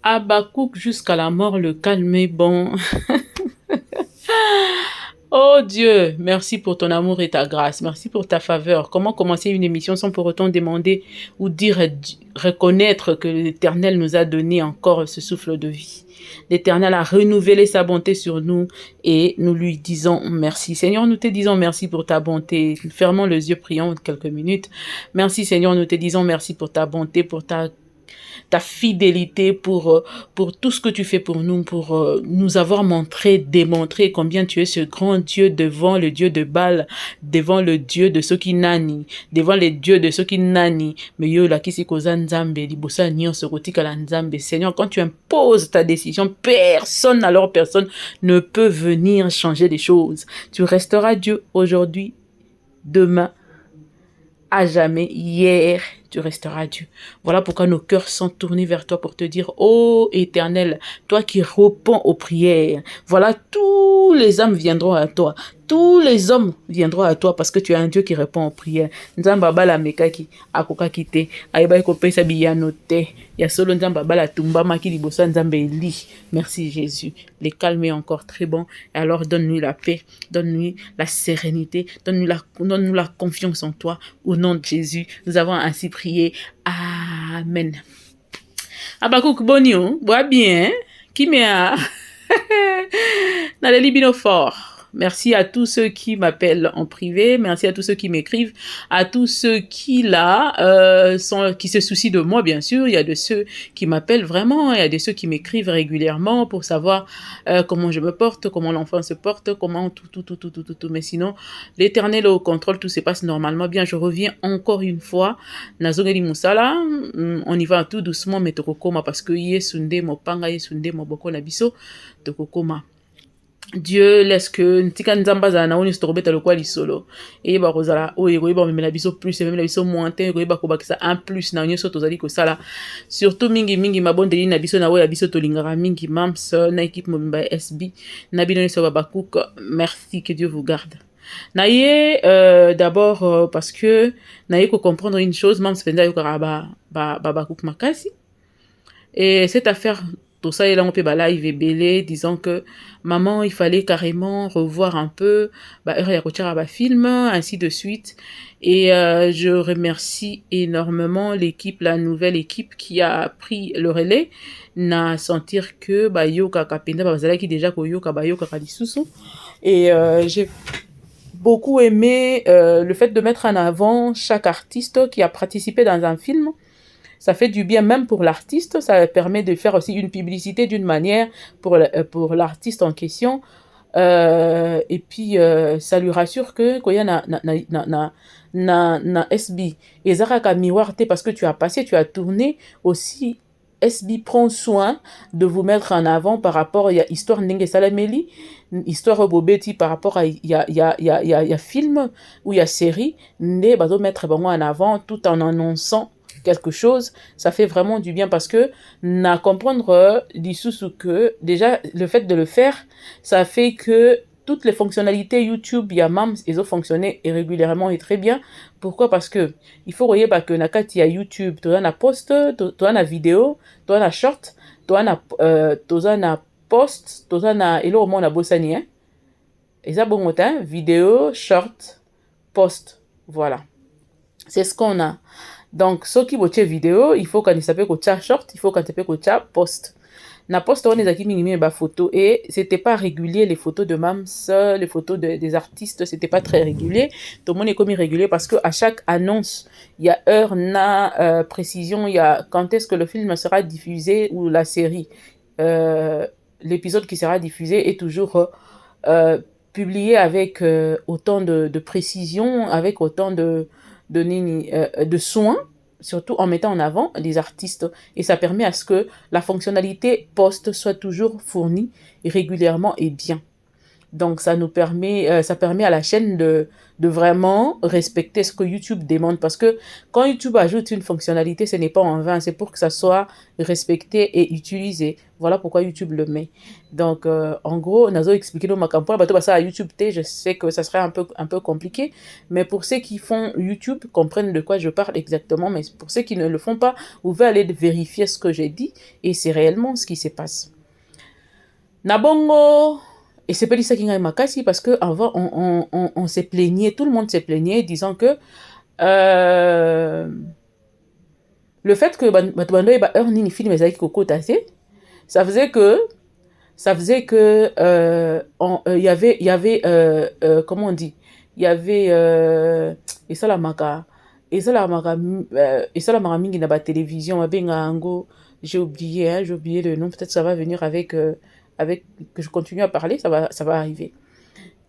Habakkuk jusqu'à la mort, le calme est bon. Oh Dieu, merci pour ton amour et ta grâce. Merci pour ta faveur. Comment commencer une émission sans pour autant demander ou dire, reconnaître que l'Éternel nous a donné encore ce souffle de vie. L'Éternel a renouvelé sa bonté sur nous et nous lui disons merci. Seigneur, nous te disons merci pour ta bonté. Fermons les yeux, prions quelques minutes. Merci Seigneur, nous te disons merci pour ta bonté, pour ta fidélité, pour tout ce que tu fais pour nous, pour nous avoir démontré combien tu es ce grand Dieu devant le Dieu de Baal, devant le Dieu de ceux qui nani, devant les dieux de ceux qui nani. Mais yo la kisi koza nzambe, libosa nyonso kotika la nzambe. Seigneur, quand tu imposes ta décision, personne ne peut venir changer les choses. Tu resteras Dieu aujourd'hui, demain, à jamais, hier, tu resteras Dieu. Voilà pourquoi nos cœurs sont tournés vers toi pour te dire, ô Éternel, toi qui réponds aux prières, voilà, tous les âmes viendront à toi. Tous les hommes viendront à toi parce que tu es un Dieu qui répond aux prières. Nzamba bala mekaki akoka kite ayeba ko pesa biyano te ya solo nzamba bala tumba maki libosa nzambe li. Merci Jésus. Les calmes est encore très bon. Et alors donne-nous la paix, donne-nous la sérénité, donne-nous la confiance en toi. Au nom de Jésus, nous avons ainsi prié. Amen. Habakkuk bonio, bois bien, qui m'a dans les libino fort. Merci à tous ceux qui m'appellent en privé, merci à tous ceux qui m'écrivent, à tous ceux qui qui se soucient de moi, bien sûr. Il y a de ceux qui m'appellent vraiment, il y a de ceux qui m'écrivent régulièrement pour savoir comment je me porte, comment l'enfant se porte, comment tout. Mais sinon, l'Éternel est au contrôle, tout se passe normalement bien. Je reviens encore une fois. Nazongeli Musala, on y va tout doucement, mais tokokoma parce que yesunde mopanga yesunde moboko na biso tokokoma. Dieu laisse que ntika nzamba za na oni stokobeta lokwa lisolo et ba kozala o ego ba memela biso plus et même la biso moins te ego ba kobakisa un plus na nyonso tozali ko sala surtout mingi mabondeli na biso na oya biso tolingara mingi mams na équipe mobimba SB na bino so Habakkuk. Merci, que Dieu vous garde. Naye d'abord parce que naye ko comprendre une chose, mams penda yo karaba ba Habakkuk makasi et cette affaire. Tout ça, il a un peu live belé, disant que maman, il fallait carrément revoir un peu, film, ainsi de suite. Et je remercie énormément l'équipe, la nouvelle équipe qui a pris le relais, na sentir que yoka kapenda bazala qui déjà ko yoka kalisusu. Et j'ai beaucoup aimé le fait de mettre en avant chaque artiste qui a participé dans un film. Ça fait du bien même pour l'artiste, ça permet de faire aussi une publicité d'une manière pour l'artiste en question. Et puis, ça lui rassure que quand il y a na SB, et Zaraka miroir parce que tu as tourné aussi. SB prend soin de vous mettre en avant par rapport à histoire Nenge Salameli, histoire Bobeti par rapport à il y a film ou il y a série, ne bazo mettre en avant tout en annonçant quelque chose. Ça fait vraiment du bien parce que na comprendre l'issue que déjà le fait de le faire, ça fait que toutes les fonctionnalités YouTube, il y a même, ils ont fonctionné régulièrement et très bien. Pourquoi? Parce que il faut voyez que nakati ya YouTube, tu as na post, tu as na vidéo, tu as na short, tu as na post, tu as na elo au moins na bossani hein. Et ça bon vidéo, short, post. Voilà. C'est ce qu'on a. Donc, ce qui est vidéo, il faut qu'on s'appelle que short, il faut qu'on s'appelle que post. Na post on est mis ba photo et c'était pas régulier les photos de mams, les photos des artistes, c'était pas très régulier. Tout le monde est comme irrégulier parce que à chaque annonce, il y a heure na précision, il y a quand est-ce que le film sera diffusé ou la série. L'épisode qui sera diffusé est toujours publié avec autant de précision, avec autant de soins, surtout en mettant en avant les artistes. Et ça permet à ce que la fonctionnalité post soit toujours fournie régulièrement et bien. Donc, ça permet à la chaîne de vraiment respecter ce que YouTube demande. Parce que quand YouTube ajoute une fonctionnalité, ce n'est pas en vain, c'est pour que ça soit respecté et utilisé. Voilà pourquoi YouTube le met. Donc, en gros, Nazo expliqué dans ma campagne, bah, ça à YouTube T, je sais que ça serait un peu compliqué, mais pour ceux qui font YouTube, comprennent de quoi je parle exactement, mais pour ceux qui ne le font pas, vous pouvez aller vérifier ce que j'ai dit, et c'est réellement ce qui se passe. Nabongo, et c'est pas ça qui makasi parce que avant on s'est plaigné, tout le monde s'est plaigné, disant que euh, le fait que bando ba heure nini film ezaki kokota ça faisait que il y avait comment on dit, il y avait et ça la maka mingi na ba télévision mabenga ango, j'ai oublié le nom, peut-être ça va venir avec que je continue à parler, ça va arriver.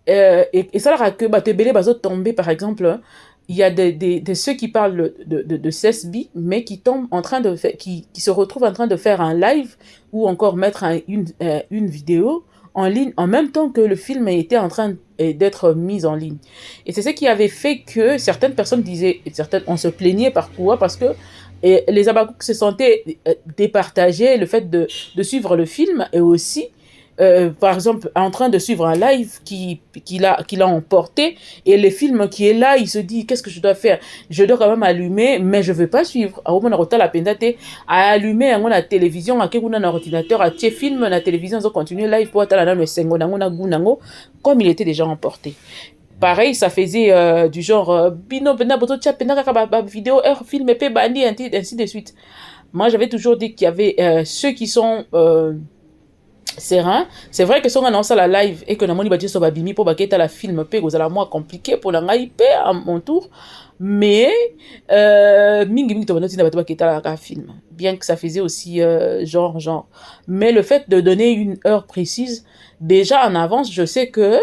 Et ça leur que Batebele Bazo tombé, par exemple, hein, il y a de ceux qui parlent de CSB, mais qui tombent en train de faire, qui se retrouvent en train de faire un live ou encore mettre une vidéo en ligne en même temps que le film était en train d'être mis en ligne. Et c'est ce qui avait fait que certaines personnes disaient, on se plaignait pourquoi, parce que les Abakouk se sentaient départagés, le fait de suivre le film et aussi par exemple, en train de suivre un live qu'il a emporté, et le film qui est là, il se dit, qu'est-ce que je dois faire? Je dois quand même allumer, mais je ne veux pas suivre. À allumer la télévision, à un ordinateur, à tirer film, la télévision, ils ont continué live pour attendre le sengo, comme il était déjà emporté. Pareil, ça faisait du genre, bino, vidéo, film, et bandi, ainsi de suite. Moi, j'avais toujours dit qu'il y avait ceux qui sont serein. C'est vrai que si on annonce la live et que namoni bati so babimi pour baketa la film pe gozala moins compliqué pour la ngai pe à mon tour, mais mingi to banoti na bato baketa la film, bien que ça faisait aussi genre, mais le fait de donner une heure précise déjà en avance, je sais que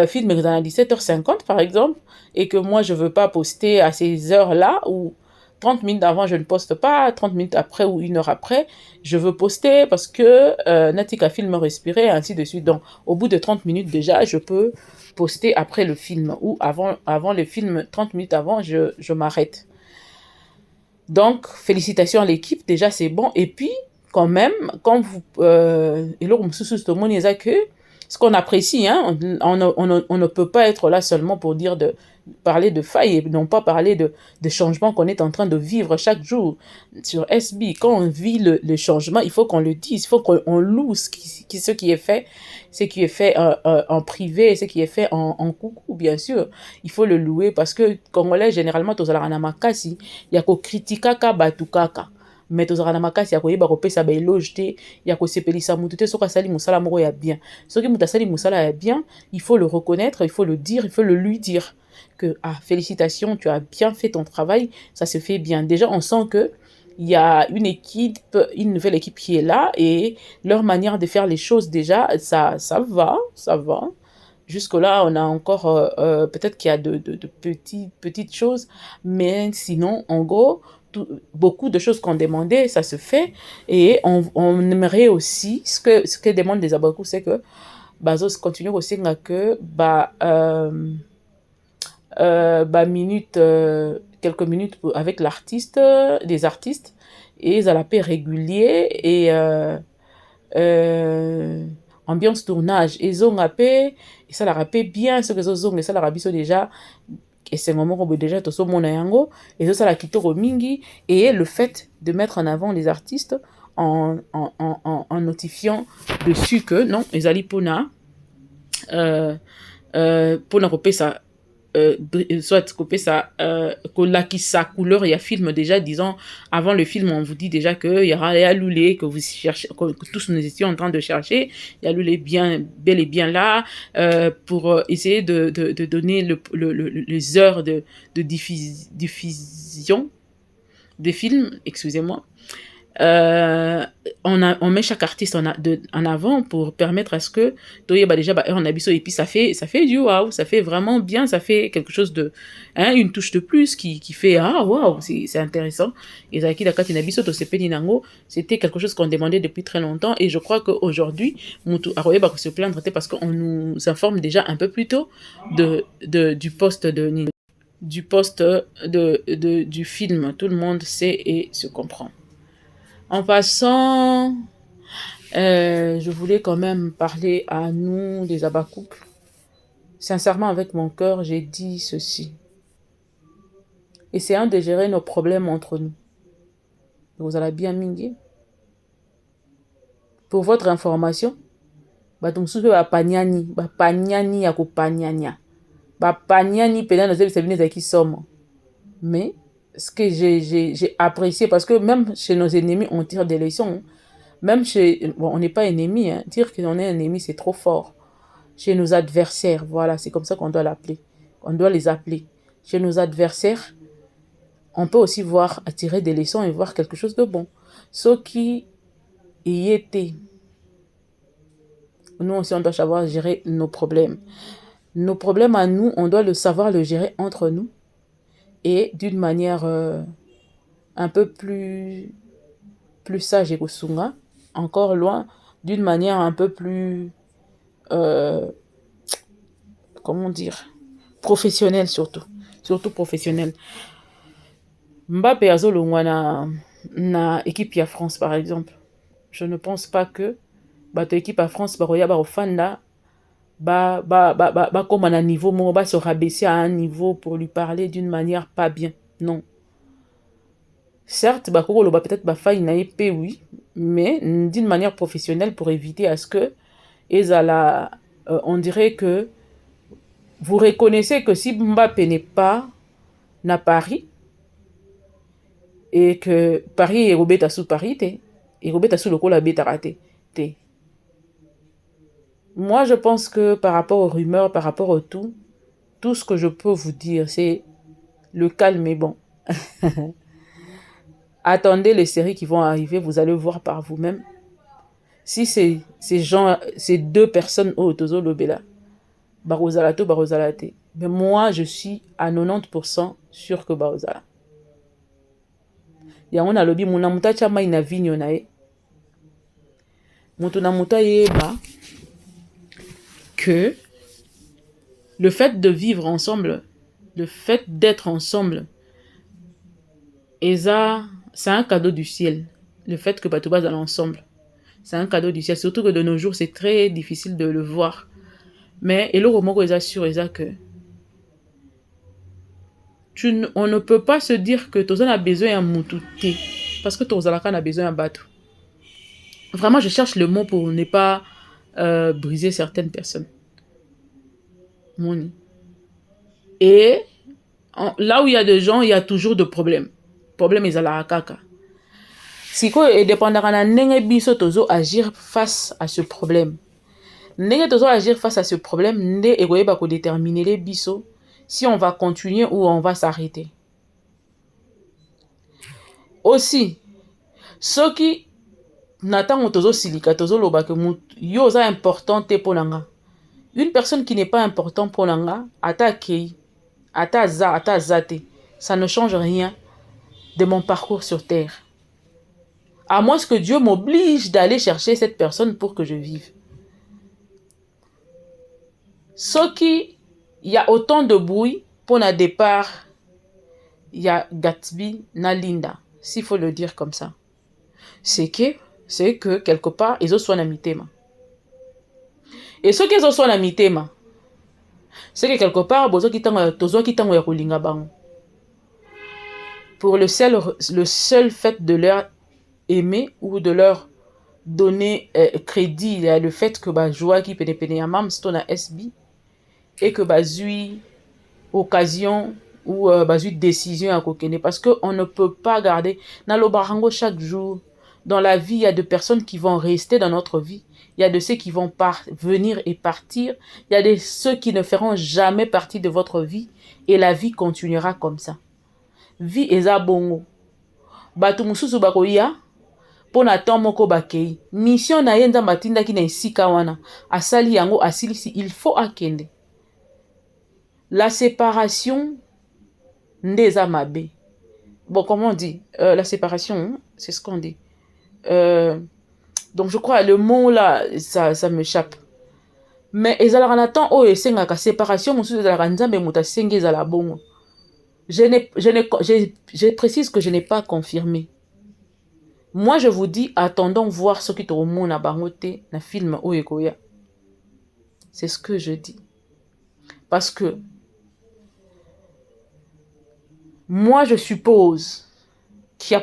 film est à 17h50 par exemple, et que moi je veux pas poster à ces heures-là, ou 30 minutes avant, je ne poste pas, 30 minutes après ou une heure après, je veux poster parce que Natika film respirer, ainsi de suite. Donc, au bout de 30 minutes déjà, je peux poster après le film, ou avant le film, 30 minutes avant, je m'arrête. Donc, félicitations à l'équipe, déjà c'est bon. Et puis, quand même, quand vous... et là, ce qu'on apprécie, hein, on ne peut pas être là seulement pour parler de failles et non pas parler de changements qu'on est en train de vivre chaque jour sur SB. Quand on vit le changement, il faut qu'on le dise, il faut qu'on loue ce qui est fait, en privé, ce qui est fait en coucou, bien sûr. Il faut le louer parce que Congolais, généralement, tous à la makasi, il y a qu'au kritikaka batukaka. Mais tozala na makasi ya koyeba kopesa ba éloge te, ya kosepelisa mutu te soka sali musala moko ya bien. Soki mutu asali musala ya bien, il faut le reconnaître, il faut le dire, il faut le lui dire que félicitations, tu as bien fait ton travail, ça se fait bien. Déjà on sent que il y a une nouvelle équipe qui est là, et leur manière de faire les choses déjà, ça va. Jusque-là, on a encore, peut-être qu'il y a de petites choses, mais sinon, en gros, beaucoup de choses qu'on demandait, ça se fait. Et on aimerait aussi, ce que demandent les Abakou, c'est que Bazos continue aussi que quelques minutes avec l'artiste, des artistes, et ça la paix régulier, et ambiance tournage, et zonga paix, et ça la rappelle bien ce que zong, et ça la rabiso déjà, et c'est un moment où déjà tout ça mon yango, et ça la kitoko mingi, et le fait de mettre en avant les artistes en notifiant dessus que non, les alipona pona kopé ça soit couper ça sa couleur, il y a film déjà, disons avant le film on vous dit déjà que il y a Loulé que vous cherchez, que tous nous étions en train de chercher, il y a Loulé bel et bien là pour essayer de donner les heures de diffusion des films, excusez-moi, on met chaque artiste en avant pour permettre à ce que bah déjà bah on a et puis ça fait du waouh, ça fait vraiment bien, ça fait quelque chose de une touche de plus qui fait waouh, c'est intéressant. Et Zaki Dakati Nabiso to sepeni nango, c'était quelque chose qu'on demandait depuis très longtemps et je crois qu'aujourd'hui mutu aroye ba se plaindre parce qu'on nous informe déjà un peu plus tôt du poste du film. Tout le monde sait et se comprend. En passant, je voulais quand même parler à nous, les abacouples. Sincèrement, avec mon cœur, j'ai dit ceci. Essayons de gérer nos problèmes entre nous. Vous allez bien minguer. Pour votre information, batumsupe bapanyani ya kopanyanya. Bapanyani pendant nos événements qui sommes. Mais ce que j'ai apprécié, parce que même chez nos ennemis, on tire des leçons. Même chez... Bon, on n'est pas ennemis. Hein. Dire qu'on est ennemi, c'est trop fort. Chez nos adversaires, voilà, c'est comme ça qu'on doit l'appeler. On doit les appeler. Chez nos adversaires, on peut aussi voir, attirer des leçons et voir quelque chose de bon. Ce qui y était. Nous aussi, on doit savoir gérer nos problèmes. Nos problèmes à nous, on doit savoir le gérer entre nous. Et d'une manière un peu plus sage et kusunga, encore loin, d'une manière un peu plus comment dire, professionnelle surtout professionnelle. Mbappé azolongwa na équipe ya France par exemple. Je ne pense pas que bato équipe à France baroya ba ofanda ba comme à un niveau mo ba se rabaisser à un niveau pour lui parler d'une manière pas bien. Non. Certes, bakoko loba peut-être ba faille na épée oui, mais d'une manière professionnelle pour éviter à ce que ezala on dirait que vous reconnaissez que si Mbappé n'est pas à Paris et que Paris est robé sous Paris, et robé sous le col à raté. Moi, je pense que par rapport aux rumeurs, par rapport au tout ce que je peux vous dire, c'est le calme est bon. Attendez les séries qui vont arriver, vous allez voir par vous-même. Si ces deux personnes au Tozo Lobela, Barozalato, Barozalate. Mais moi, je suis à 90% sûr que Barozala. Ya on a lobi muna muta chama ina vinyo na e. Mutu na muta yeba que le fait de vivre ensemble, le fait d'être ensemble, c'est un cadeau du ciel. Le fait que Batouba dans l'ensemble, c'est un cadeau du ciel. Surtout que de nos jours, c'est très difficile de le voir. Mais et le roman est sûr que on ne peut pas se dire que Tozan a besoin d'un moutouté parce que Tozalakan a besoin d'un bateau. Vraiment, je cherche le mot pour ne pas briser certaines personnes. Et là où il y a des gens, il y a toujours de problèmes. Problème est à la kaka. Si quoi est dépendant na nenge biso tozo agir face à ce problème. Nenge tozo agir face à ce problème, nde egoye ba ko déterminer les biso si on va continuer ou on va s'arrêter. Aussi, ce qui n'attend tozo silika tozo loba que yo za important te ponanga. Une personne qui n'est pas importante pour nanga, ata kei, ata zate, ça ne change rien de mon parcours sur terre. À moins que Dieu m'oblige d'aller chercher cette personne pour que je vive. Ce qui, il y a autant de bruit pour un départ, il y a Gatsby, Nalinda, s'il faut le dire comme ça. C'est que quelque part, ils ont soit un mitema. Et ce qu'ils ont soit un mitema, c'est que quelque part, pour le seul fait de leur aimer ou de leur donner crédit, il y a le fait que joie qui peut dépendre à mam stona SB et que zui occasion ou zui décision à kokene parce que on ne peut pas garder dans le barango chaque jour. Dans la vie, il y a de personnes qui vont rester dans notre vie. Il y a de ceux qui vont venir et partir. Il y a de ceux qui ne feront jamais partie de votre vie. Et la vie continuera comme ça. Vie eza bongo. Batu mususu bakoya. Pour na moko bakei. Mission na ye nzambe atindaki na esika wana. Asali yango asilisi, il faut akende. La séparation des amabe. Bon, comment on dit? La séparation, c'est ce qu'on dit. Donc je crois le mot là, ça m'échappe. Mais ezalaka na temps oyo esengaka séparation mosusu ezalaka nzambe moto asengi ezala bongo. Je précise que je n'ai pas confirmé. Moi, je vous dis, attendons voir ce qui te remonte à bangote na film Oyekoya. C'est ce que je dis. Parce que moi, je suppose qu'il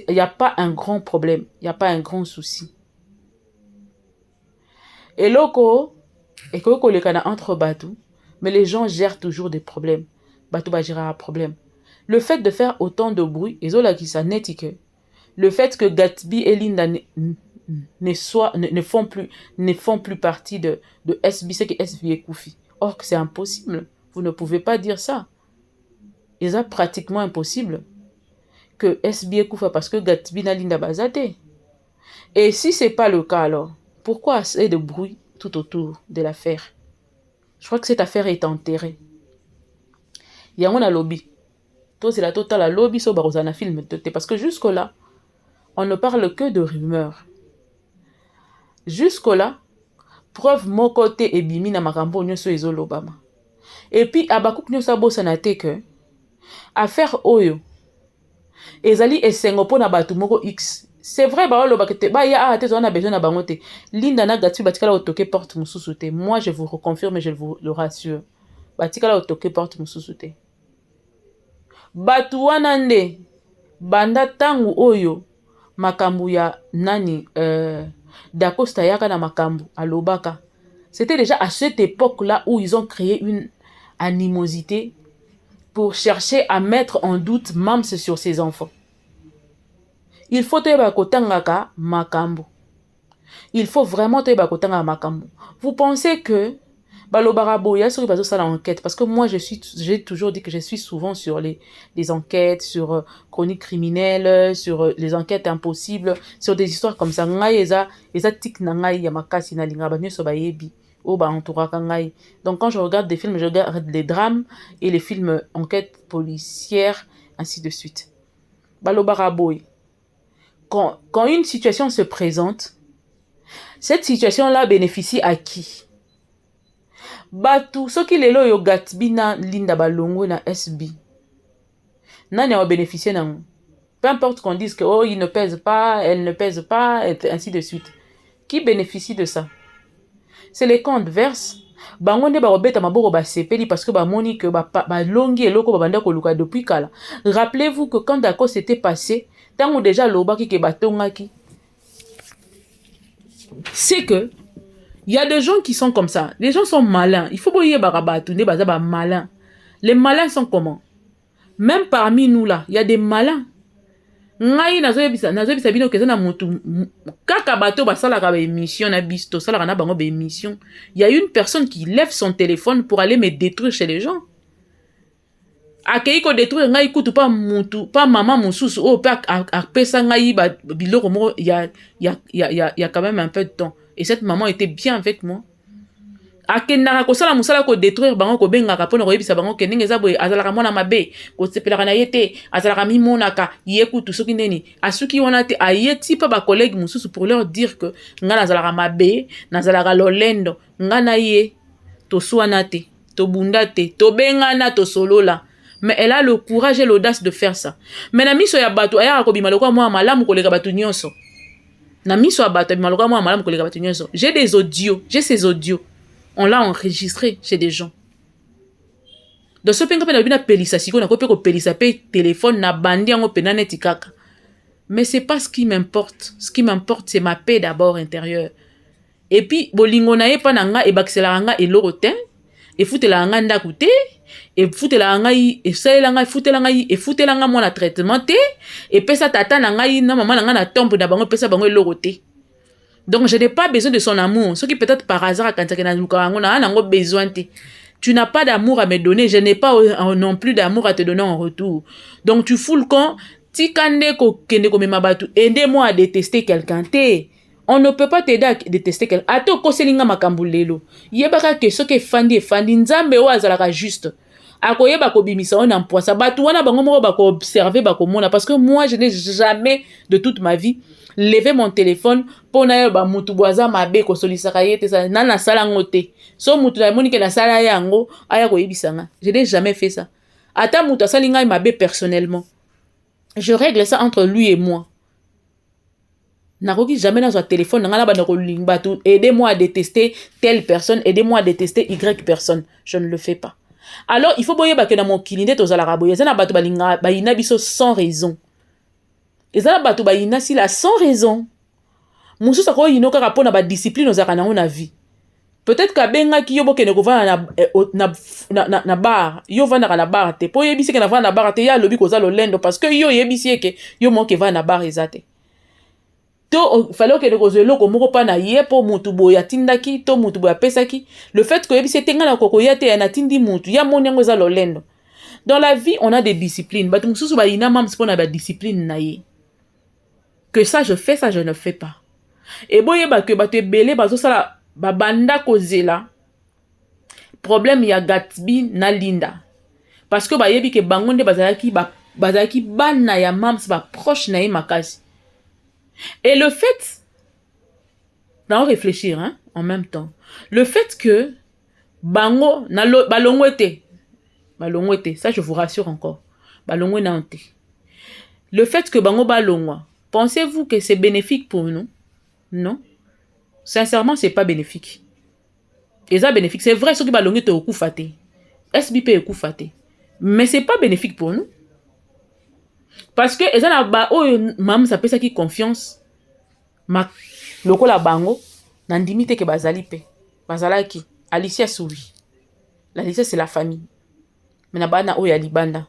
n'y a pas un grand problème, il n'y a pas un grand souci. Et loko, et que les cana entre bateaux, mais les gens gèrent toujours des problèmes. Bateau va gérer un problème. Le fait de faire autant de bruit, et zola qui ça net que le fait que Gatsby et Linda ne font plus partie de SB, c'est que SB est Koufi. Or que c'est impossible. Vous ne pouvez pas dire ça. C'est pratiquement impossible que SB est Koufa parce que Gatsby et Linda bazate. Et si c'est pas le cas alors, pourquoi assez de bruit tout autour de l'affaire? Je crois que cette affaire est enterrée. Il y a un lobby. Toi, c'est la totale lobby sur Barozana film. Parce que jusque-là, on ne parle que de rumeurs. Jusque-là, preuve mon côté et bimi na makambo nyoso ezolobama. Et puis, abakouk nyoso bosanate que affaire oyo ezali esengo po na batu moko X. C'est vrai, bah lo bakete ba ya a on a besoin na bangote. Linda na Gatsby batikala otoke porte mususute. Moi je vous reconfirme et je vous le rassure. Batikala otoke porte mususute. Batu wana nde banda tangu oyo makambu ya nani Dacosta yaka na makambu alobaka. C'était déjà à cette époque-là où ils ont créé une animosité pour chercher à mettre en doute Mams sur ses enfants. Il faut te bakotangaka makambu. Il faut vraiment te bakotanga makambu. Vous pensez que Balobaraboya sur les ça l'enquête parce que moi j'ai toujours dit que je suis souvent sur les enquêtes sur chroniques criminelles, sur les enquêtes impossibles, sur des histoires comme ça. Ngai eza tik na ngai ya makasi na linga ba nyoso ba yebi o ba entouraka ngai. Donc quand je regarde des films, je regarde les drames et les films enquêtes policières ainsi de suite. Balobaraboy. Quand une situation se présente, cette situation-là bénéficie à qui? Batu, ce qui est là, yo Gatsby na Linda Balongo na SB. Nani a bénéficié nan. Peu importe qu'on dise que oh, il ne pèse pas, elle ne pèse pas, et ainsi de suite. Qui bénéficie de ça? C'est les comptes verses. Bangonde ba robeta maboko ba sepeli parce que ba moni que ba longi eloko ba banda ko luka depuis kala. Rappelez-vous que quand d'accord s'était passé, tant déjà loba ki ke batongaki. C'est que il y a des gens qui sont comme ça. Les gens sont malins. Il faut boyer barabatou, ne baza ba malins. Les malins sont comment? Même parmi nous là, il y a des malins. Ngai nazo bino keza na mutu kaka bato basala ka ba émission na bisto sala na bango ba émission. Il y a une personne qui lève son téléphone pour aller me détruire chez les gens. Akei ko détruire ngai kutu pas mutu pas maman mususu o pa a pesa ngai ba biloko mo il y a quand même un peu de temps. Et cette maman était bien avec moi. Akenda ko sala musala ko détruire bango ko benga ka pona ko yebisa bango ke ndenge zabo azalaka mona mabe ko sepelaka na yete azalaka mimonaka yekutu soki ndeni asuki wana te ayeti pa ba collègue mususu pour leur dire que nga nazalaka mabe nazalaka lolendo nga na ye to suana te to bunda te to bengana to solola. Mais elle a le courage et l'audace de faire ça. Mais na miso ya bato aya ko bimaloko moi malamu ko leka bato nyonso. Na miso ya bato bimaloko moi malamu ko leka bato nyonso. J'ai des audios, j'ai ces audios. On l'a enregistré chez des gens. Donc ce penga pena bina pelisa siko na ko pe ko pelisa pe téléphone na bandi ngo pena neti kaka. Mais c'est pas ce qui m'importe. Ce qui m'importe c'est ma paix d'abord intérieure. Et puis bolingo na ye pa na nga e bakisela nga e lorotin e futela nga ndaku te e futela nga e saela nga futela nga e futela nga mona traitement te et pesa tata na nga na maman na nga na tombe na bango pesa bango e loroté. Donc, je n'ai pas besoin de son amour. Ce qui peut-être par hasard, quand on a besoin, tu n'as pas d'amour à me donner. Je n'ai pas non plus d'amour à te donner en retour. Donc, tu fous le camp. Tikande ko kende ko mema batu. Aidez-moi à détester quelqu'un. On ne peut pas t'aider à détester quelqu'un. Ato koselinga makambulelo. Yebaka ke soke fandi nzambe o azalaka juste. Akoyeba ko bimisa on empoisa. Batu wana bango moko bako observer bako mona. Parce que moi je n'ai jamais de toute ma vie levé mon téléphone pour na yoba mutu boaza mabe ko solisaka yete sa nana sala ngote. So mutu na moni ke na sala yango aya ko yebisanga. Je n'ai jamais fait ça. Ata mutu asalinga mabe personnellement. Je règle ça entre lui et moi. Nakoki jamais dans un téléphone, aidez-moi à détester telle personne, aidez-moi à détester Y personne. Je ne le fais pas. Alors, il faut boyer que dans mon kilinde, aux alaraboye, ça n'a pas de biso sans raison. Et ça n'a pas de si la sans raison. Moussou sa ko yino ka rapona ba discipline aux arana on a vie. Peut-être que benga ki yobo ke ne kova na bar, yo va na bar te. Po yebisi ke na va na bar te ya lobi ko za lo lendo parce que yo yebisi ke yo mo ke va na bar ezate. Fallait que les gens comme pas na yepo mutu boya tindaki to mutu boya pesaki le fait que yebisi tenga na kokoyate ya na tindi mutu ya monyango za lo lendo. Dans la vie on a des disciplines batu mususu ba ina mam spona ba discipline na ye que ça je fais ça je ne fais pas et boye ba que batu belé bazo sala ba banda kozela problème ya Gatsby na Linda parce que ba yebi ke bangonde bazalaki bana ya mam ba proche na ye makasi. Et le fait, d'en réfléchir hein, en même temps, le fait que bango balongwete, ça je vous rassure encore, balongwete, le fait que bango balongwa, pensez-vous que c'est bénéfique pour nous? Non, sincèrement c'est pas bénéfique. Et ça bénéfique, c'est vrai ce qui balongwete au coup faté, SBP au coup faté, mais c'est pas bénéfique pour nous. Parce que eza na ba o mam ça pesa ki confiance ma lokola bango na ndimite ke bazali pe bazalaki Alicia souvi. L'Alicia c'est la famille. Mais na bana o ya libanda.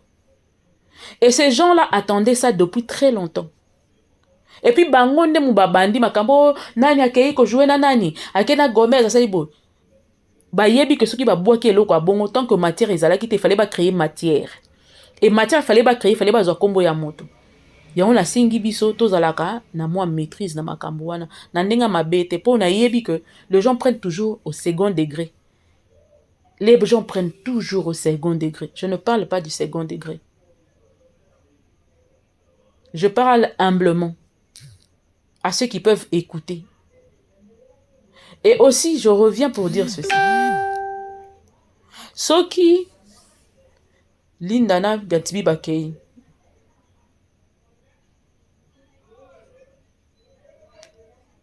Et ces gens-là attendaient ça depuis très longtemps. Et puis bango nde mu babandi makambo nani akei ko jouer na nani akena Gomez asali bo. Ba yebi que soki ba boaki eloko abongo tant que matière ezalaki te fallait ba créer matière. Et matière fallait pas créer, fallait pas zo kombo ya moto. Ya on la singi biso tozalaka na moi maîtrise na makambo wana na ndenga mabete po na yebi que les gens prennent toujours au second degré. Les gens prennent toujours au second degré. Je ne parle pas du second degré. Je parle humblement à ceux qui peuvent écouter. Et aussi, je reviens pour dire ceci. Ceux qui Linda na Gatsby bakei.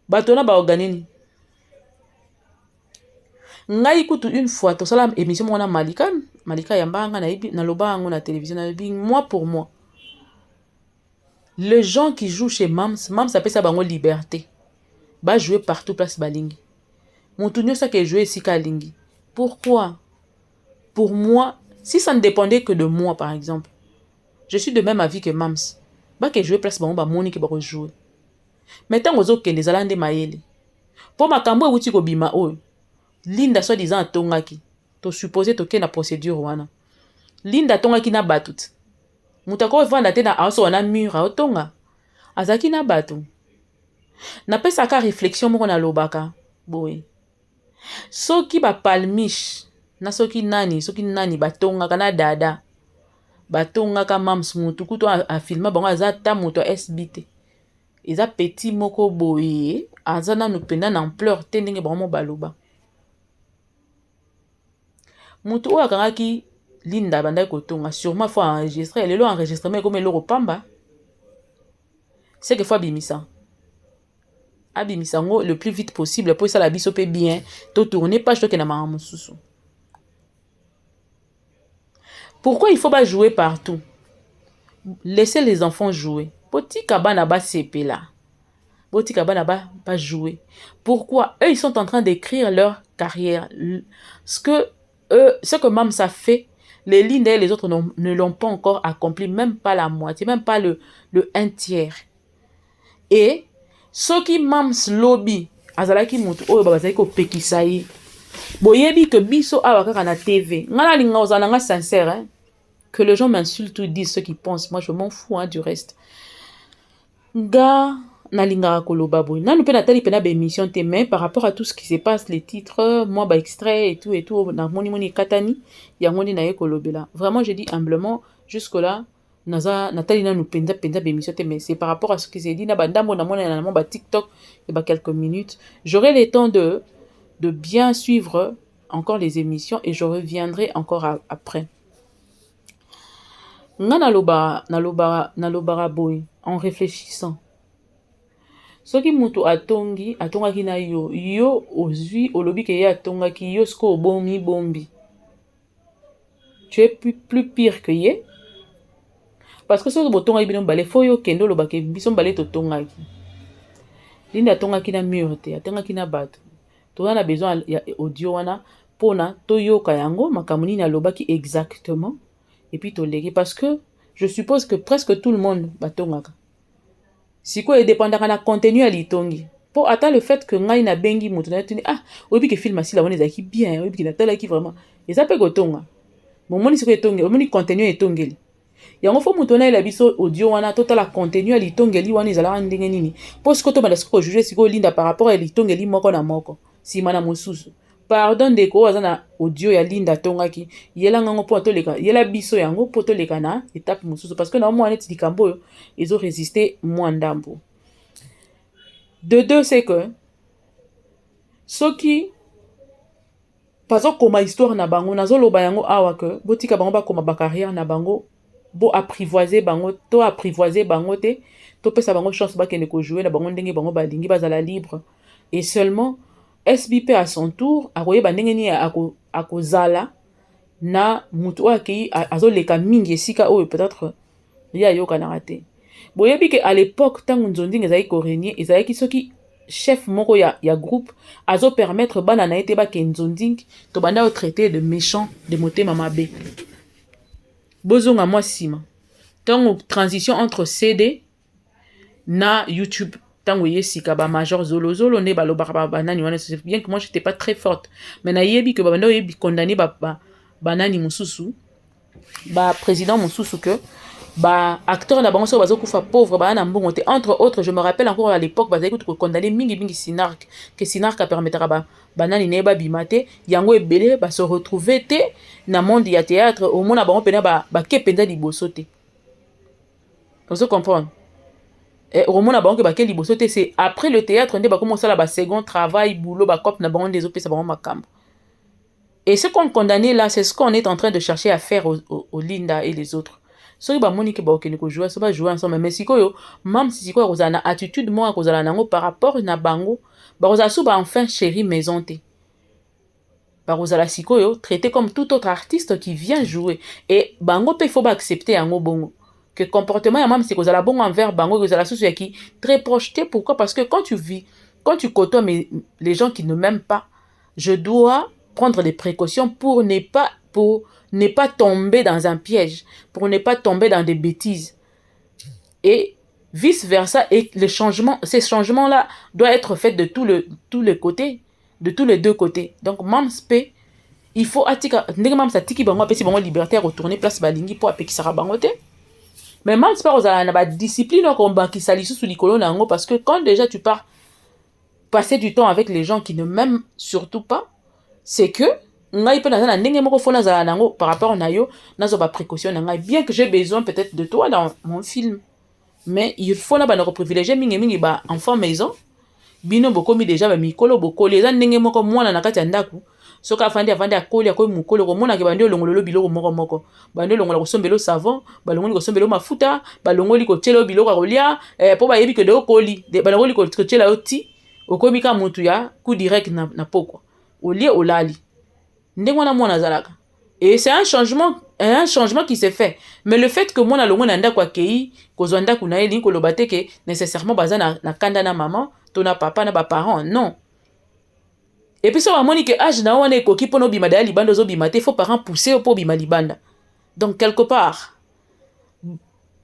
Batona ba organini. Ngai kutu une fois to sala émission mona Malika yambanga na lobango na télévision na bi moi pour moi. Les gens qui jouent chez Mams appelle ça bango liberté. Ba jouer partout place balingi. Montunyo ça que jouer ici kalingi. Pourquoi? Pour moi, si ça ne dépendait que de moi, par exemple, je suis de même avis que Mams. Bah que jouer place bango ba moni que ba rejouer. Maintenant ozo ke les alande maele. Pour makambo e wuti ko bima o. Linda soit disant tongaki. To supposé to ke na procédure wana. Linda tongaki na batut. Mutako vanda te na aso wana mur a tonga. Azaki na batu. Na pesa ka réflexion moko na lobaka. Boy. Soki ba palmiche na soki nani batonga kana dada batonga ka Mams mutu kuto a filma bango azata muto SBT eza petit moko boye azana no penda na ampleur te ndenge bango baloba mutu o akangaki Linda banda kotonga sûrement faut enregistrer lelo enregistrement comme eloko pamba c'est que faut abimisa ngo le plus vite possible pour ça la biso pe bien to tourner page to ke na mamususu. Pourquoi il faut pas jouer partout? Laissez les enfants jouer. Poti kabana ba sepe là. Poti kabana ba pas jouer. Pourquoi? Eux ils sont en train d'écrire leur carrière. Ce que Mams a fait, les Linda et les autres ne l'ont pas encore accompli, même pas la moitié, même pas le 1/3. Et ceux qui Mams lobby azalaki mutu oyo babazaki ko pekisa ye. Boyebi que biso awa kaka na TV. Ngana linga ozana nga sincère hein. Que les gens m'insultent ou disent ce qu'ils pensent, moi je m'en fous hein, du reste. Nga nalingaka koloba boy. Nanu pe natali pena ba émission te, mais par rapport à tout ce qui se passe, les titres, moi ba extrait et tout, na moni katani, yango ni naye kolobela. Vraiment je dis humblement jusque là naza natali nanu penza ba émission te, mais c'est par rapport à ce qui s'est dit na bandambo na mona na ba TikTok et ba quelques minutes. J'aurai le temps de bien suivre encore les émissions et je reviendrai encore après. Nga nalobara boy en réfléchissant. Soki mutu atongaki na yo ozwi olobi ke ye atongaki yo sko bombi. Tu es plus pire que ye. Parce que soki botongaki bino mbale fo yo kendo lobake biso mbale totongaki. Linda atongaki na mur te, atongaki na bato. Toza na besoin ya audio wana pona toyoka yango makambo nini alobaki exactement. Et puis toleki parce que je suppose que presque tout le monde batongaka. Si quoi dépendaka na contenu ali tongi. Pour attendre le fait que ngai na bengi mutu na tuni obi ke film asila wana ezaki bien, obi ke natala ki vraiment. Et ça peut gotonga. Mon moni siko etongi, moni contenu etongeli. Yango fo mutu na ela biso audio wana totala contenu ali tongeli wana ezala ndenge nini. Parce que to bala siko juger siko linda par rapport à li tongeli moko na moko. Si mana mosusu. Pardon ndeko azana audio ya linda tongaki yela ngango po toleka yela biso yango po toleka na étape mosusu parce que na mo aneti likambo yo ils ont résisté moins ndambo. De deux c'est que soki pazo koma histoire na bango nazo loba yango awa que botika bango ba koma ba carrière na bango bo apprivoiser bango te to pesa bango chance ba kende ko jouer na bango ndenge bango ba lingi bazala libre et seulement SBP à son tour akoye bandenge ni akozala na mutu akei azoleka mingi esika oyo peut-être ya yoka na raté. Boyebi ke à l'époque tangu nzondinga ezali ko régner ezali soki chef moko ya groupe azo permettre bana na ete ba ke nzondinga to banda au traité de méchant de motema mabe. Bozonga moi sima. Tangu transition entre CD na YouTube. Tango yesika ba major zolo ne ba lobaka banani wana c'est bien que moi j'étais pas très forte mais na yebi que bando yebi condamné banani mususu ba président mususu que ba acteur na bango so bazo kufa pauvre ba na mbongo te entre autres je me rappelle encore à l'époque ba zaki ko condamné mingi Sinark que Sinark a permettra ba banani ne ba bimate yango ebele ba se retrouver te na monde ya théâtre au monde bango pena ba kepenza liboso te. On se comprend. Et au moment où ba liboso te c'est après le théâtre on ba commencer la ba second travail boulot ba cop na bango des opé ça bango makambo. Et ce qu'on condamné là c'est ce qu'on est en train de chercher à faire au Linda et les autres. So ba monique ba okene ko jouer so ba jouer ensemble mais sikoyo même si sikoyo kozana attitude moi kozala nango par rapport na bango ba kozala sou ba enfin chérie maison te. Ba kozala sikoyo traité comme tout autre artiste qui vient jouer et bango pe il faut ba accepter yango bongo. Que comportement ya mam c'est que la bon envers bango que la socio qui très projeté. Pourquoi? Parce que quand tu côtoies les gens qui ne m'aiment pas, je dois prendre des précautions pour ne pas tomber dans un piège, pour ne pas tomber dans des bêtises et vice versa. Et ces changements là doivent être faits de tous les côtés, de tous les deux côtés. Donc mam spé il faut atika ndenge mam sa tiki bango apesi bango liberté à retourner place balingi pour apekisara bango te. Mais même si on a une discipline qui s'allie sous l'icône parce que quand déjà tu pars passer du temps avec les gens qui ne m'aiment surtout pas, c'est que par rapport à yo précaution bien que j'ai besoin peut-être de toi dans mon film mais il faut na ba privilégier mingi ba enfant maison bino bokomi déjà ba mikolo bokoli eza ndenge moko mwana na kati ya ndaku soka afandi akoli akoyi mukolo ko mona ke bandi olongolo biloko moko bandi olongola ko sombelo savon balongoli ko sombelo mafuta balongoli ko tshelo biloko kolia po ba yebi ke de okoli balongoli ko tshela oti okomi ka mutu ya coup direct na poko olie olali ndenge wana mwana zalaka et c'est un changement qui s'est fait mais le fait que mwana longo na ndako akei kozwa ndako na eli ko lobate ke nécessairement baza na kanda na maman to na papa na ba parents non. Et puis ça va monique âge na wana ekoki pono bima da libanda zo bima te faut parents pousser pour bima libanda. Donc quelque part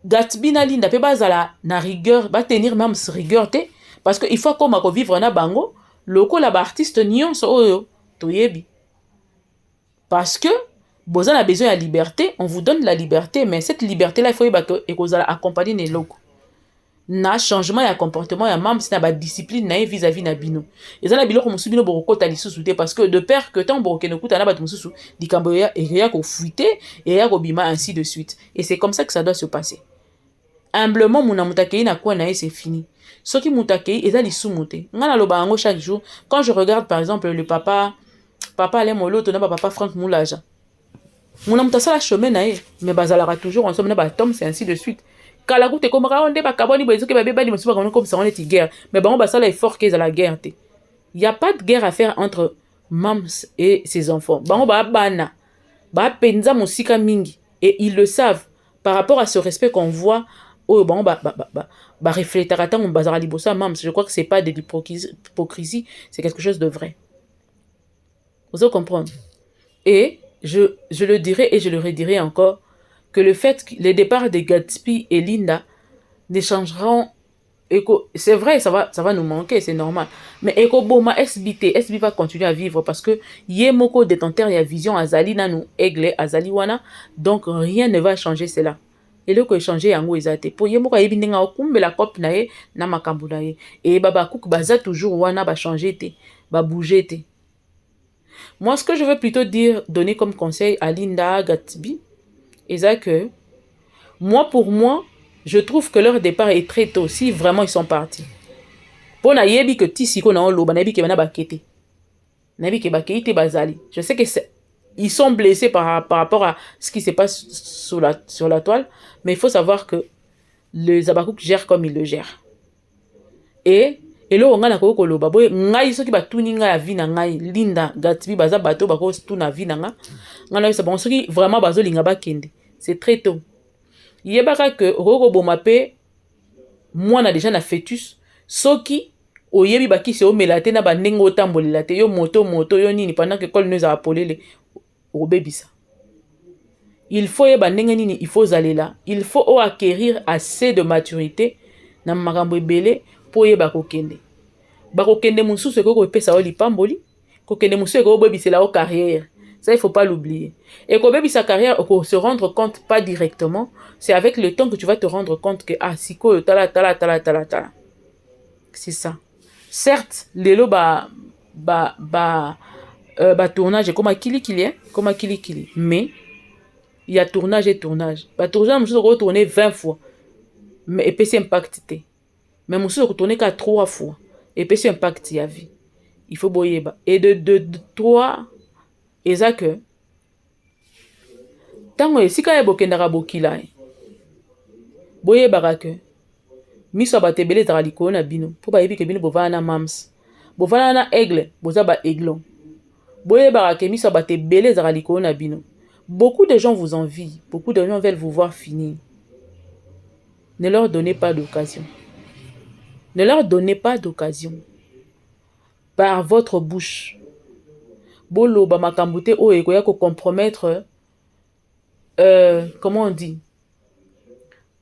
Gatsby na Linda pe bazala na rigueur ba tenir même ce rigueur te parce que il faut comme ko vivre na bango loko la ba artiste nyonso oyo toyebi. Parce que Vous avez besoin de liberté, on vous donne la liberté, mais cette liberté-là, il faut que vous accompagner les locaux. Na changement ya comportement ya mam na ba discipline na vis-à-vis na bino ezala biloko musu bino bokota lisusu te parce que de père que tant boroke ne kuta na bato mususu likambo ya eya ko fuiter et ya ko bima ainsi de suite et c'est comme ça que ça doit se passer humblement muna mutakei na kwa na c'est fini soki mutakei eza lisumu te ngana loba ngo chaque jour quand je regarde par exemple le papa Alain Moloto na papa Franck Moulaja muna mutasala chemin na mais bazalaka toujours ensemble na ba Tom c'est ainsi de suite kala kute komaka onde bakaboni boyezoke babebali mosusu bakomi comme ça on est guerre mais bango basala effort qu'ils à la guerre te il y a pas de guerre à faire entre Mams et ses enfants bango babana ba penza musika mingi et ils le savent par rapport à ce respect qu'on voit oh bango ba reflétera tant on bazara libosa Mams je crois que c'est pas de l'hypocrisie c'est quelque chose de vrai vous allez comprendre et je le dirai et je le redirai encore que le fait que les départs de Gatsby et Linda ne changeront c'est vrai ça va nous manquer c'est normal mais Eko Boma SB va continuer à vivre parce que Yemoko détenteur ya vision azali nanu aigle azali wana donc rien ne va changer cela et le ko changer yango ezate pour Yemoko ayebi ndenga okumbela cop na ye na makambu na ye et baba kouk baza toujours wana ba changer te ba bouger te moi ce que je veux plutôt donner comme conseil à Linda Gatsby et ça que moi pour moi je trouve que leur départ est très tôt si vraiment ils sont partis pour na yebi que tisiko na oloba na yebi ke bana bakete na yebi ke bakete bazali je sais que ils sont blessés par rapport à ce qui se passe sur la toile mais il faut savoir que les Abakouk gèrent comme ils le gèrent et lo nga na ko loba boy ngai soki batuni nga ya vie na ngai Linda Gatsby baza bato bako tuna vie na nga ngana ça bon soki vraiment bazo linga bakende c'est très tôt yebaka que roko bomape moi na déjà na fœtus soki oyebi bakisi o melate na bandengo otambolela te yo moto yo nini pendant que col nous a appelé obebisa il faut yeba ndenge nini il faut aller là il faut acquérir assez de maturité na makambo ebele po yeba kokende bakokende mususu ko pesa o lipamboli kokende mususu ko bebisela o carrière ça il faut pas l'oublier et ko bebisa carrière ko se rendre compte pas directement c'est avec le temps que tu vas te rendre compte que ah siko tala c'est ça certes lelo tournage comme kili mais il y a tournage et tournage tournage mususu ko tourner 20 fois mais et c'est impacté mais mususu ko tourner qu'à 3 fois et puis c'est impact ya vie il faut boyeba et de 3 et ça que tango esika ya bokendaka bokila boyeba que miso batebele za likolo na bino po ba yebi ke bino bovana na Mams bovana na aigle boza ba aiglon boyeba que miso batebele za likolo na bino beaucoup de gens vous envient beaucoup de gens veulent vous voir finir ne leur donnez pas d'occasion. Ne leur donnez pas d'occasion. Par votre bouche. Bolo ba makambute o ekoya ko compromettre comment on dit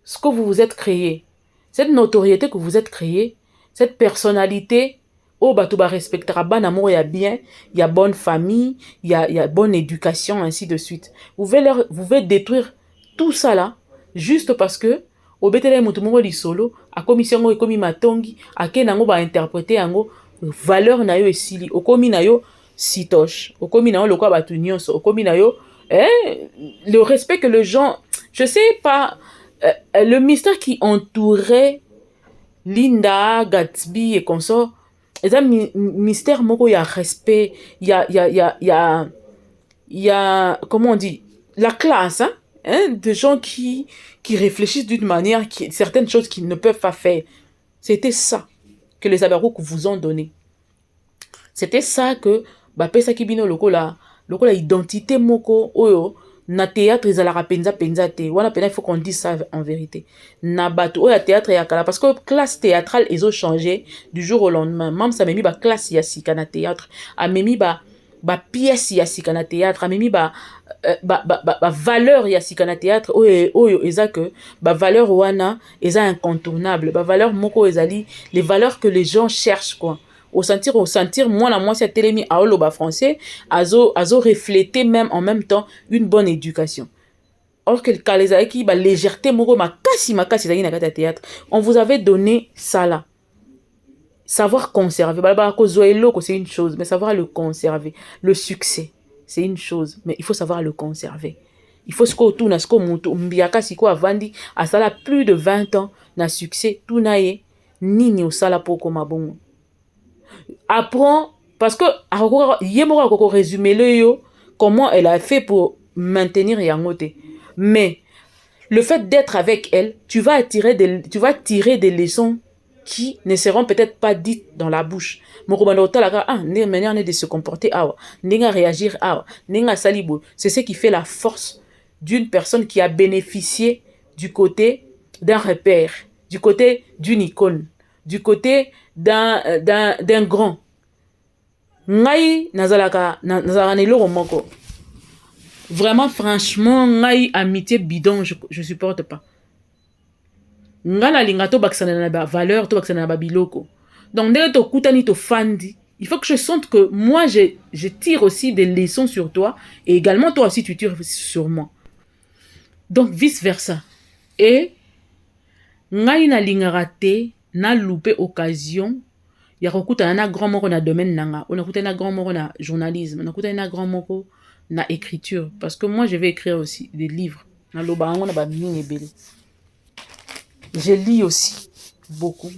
ce que vous vous êtes créé. Cette notoriété que vous êtes créée, cette personnalité o bato ba respectera ban amour ya bien, il y a bonne famille, il y a bonne éducation ainsi de suite. Vous voulez détruire tout ça là juste parce que obetele mutu moko lisolo akomi sengo ekomi matongi akena ngo ba interpréter yango valeur na yo esili okomi na yo sitoche okomi na yo lokwa batu nyonso okomi na yo le respect que les gens je sais pas le mystère qui entourait Linda Gatsby et consort et un mystère moko ya respect il y a comment on dit la classe de gens qui réfléchissent d'une manière, certaines choses qu'ils ne peuvent pas faire. C'était ça que les Abakouk vous ont donné. C'était ça que pesa kibino lokola identité moko oyo na théâtre ezalaka penza te. Wana pena il faut qu'on dise ça en vérité. Na bato oyo théâtre ya kala parce que classe théâtrale ils ont changé du jour au lendemain. Même ça memi ba classe ya sika na théâtre, a memi ba pièce ya sika na théâtre, a memi ba valeur ya sika na théâtre oyo eza que valeur wana eza incontournable valeur moko ezali les valeurs que les gens cherchent quoi au sentir, moi c'est télémi à oloba français, azo refléter même en même temps une bonne éducation. Or que les qui ba légèreté moko makasi zaki na kata théâtre, on vous avait donné ça là. Savoir conserver, c'est une chose, mais savoir le conserver, le succès, c'est une chose, mais il faut savoir le conserver. Il faut ce qu'on tourne, ce qu'on monte, mbiaka siko avandi, à ça là plus de 20 ans, na succès, tout naie, nini au sala poko mabongo. Apprends, parce que, yemora koko résumé le yo, comment elle a fait pour maintenir yangote. Mais, le fait d'être avec elle, tu vas tirer des leçons qui ne seront peut-être pas dites dans la bouche. Manière de se comporter, de réagir, c'est ce qui fait la force d'une personne qui a bénéficié du côté d'un repère, du côté d'une icône, du côté d'un grand. Ngai nazalaka neloko moko. Vraiment, franchement, ngai amitié bidon, je supporte pas. Ngala lingato baksana na ba valeur, to baksana na ba biloko. Donc, dès que to kutani to fandi, il faut que je sente que moi, je tire aussi des leçons sur toi, et également toi aussi, tu tires sur moi. Donc, vice-versa. Et, ngai na lingarate, na loupé occasion, ya kokuta na grand moko na domaine nanga, on a kokuta na grand moko na journalisme, on a kokuta na grand moko na écriture, parce que moi, je vais écrire aussi des livres. Na loba na ba mini ebele. Je lis aussi beaucoup.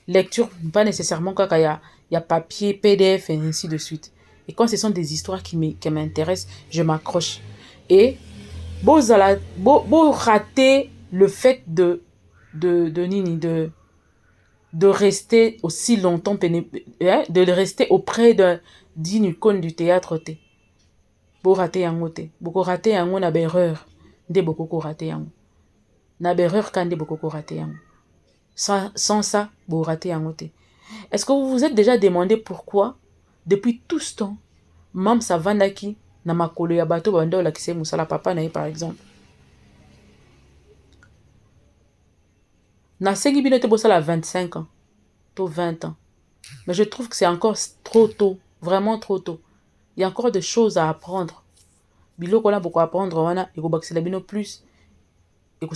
Lecture, pas nécessairement quand il y a papier, PDF et ainsi de suite. Et quand ce sont des histoires qui m'intéressent, je m'accroche. Et beau rater le fait de rester aussi longtemps, de rester auprès d'une icône du théâtre. Beau rater yango te. Beaucoup rater yango na berreur. De beaucoup rater yango. Na berreur kande beaucoup raté yango. Sans ça, vous ratez yango te. Est-ce que vous vous êtes déjà demandé pourquoi, depuis tout ce temps, Mam Savandaki na makolo ya bato bando la kise musala papa na par exemple. Na sengi bino te bosala 25 ans, to 20 ans. Mais je trouve que c'est encore trop tôt, vraiment trop tôt. Il y a encore des choses à apprendre. Bilo qu'on a beaucoup à apprendre, wana et go baksela bino plus. Et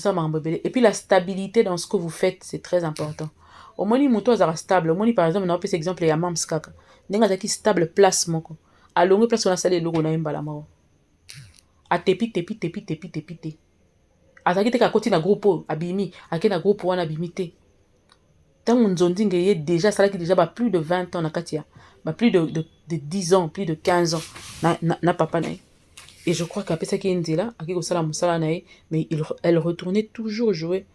puis la stabilité dans ce que vous faites, c'est très important. Au moins, il est stable. Au moins, par exemple, on a fait exemple, il y a Mams Kaka. Il y a stable place. À longue place, on a salé le logo. A tepi. A taki te ka koti na groupe abimi. A ki na groupe wana abimité. Tant on zonding est déjà, ça qui déjà plus de 20 ans na katia. Plus de 10 ans, plus de 15 ans. Na papa na. Et je crois qu'après ça qui est là, mais elle retournait toujours jouer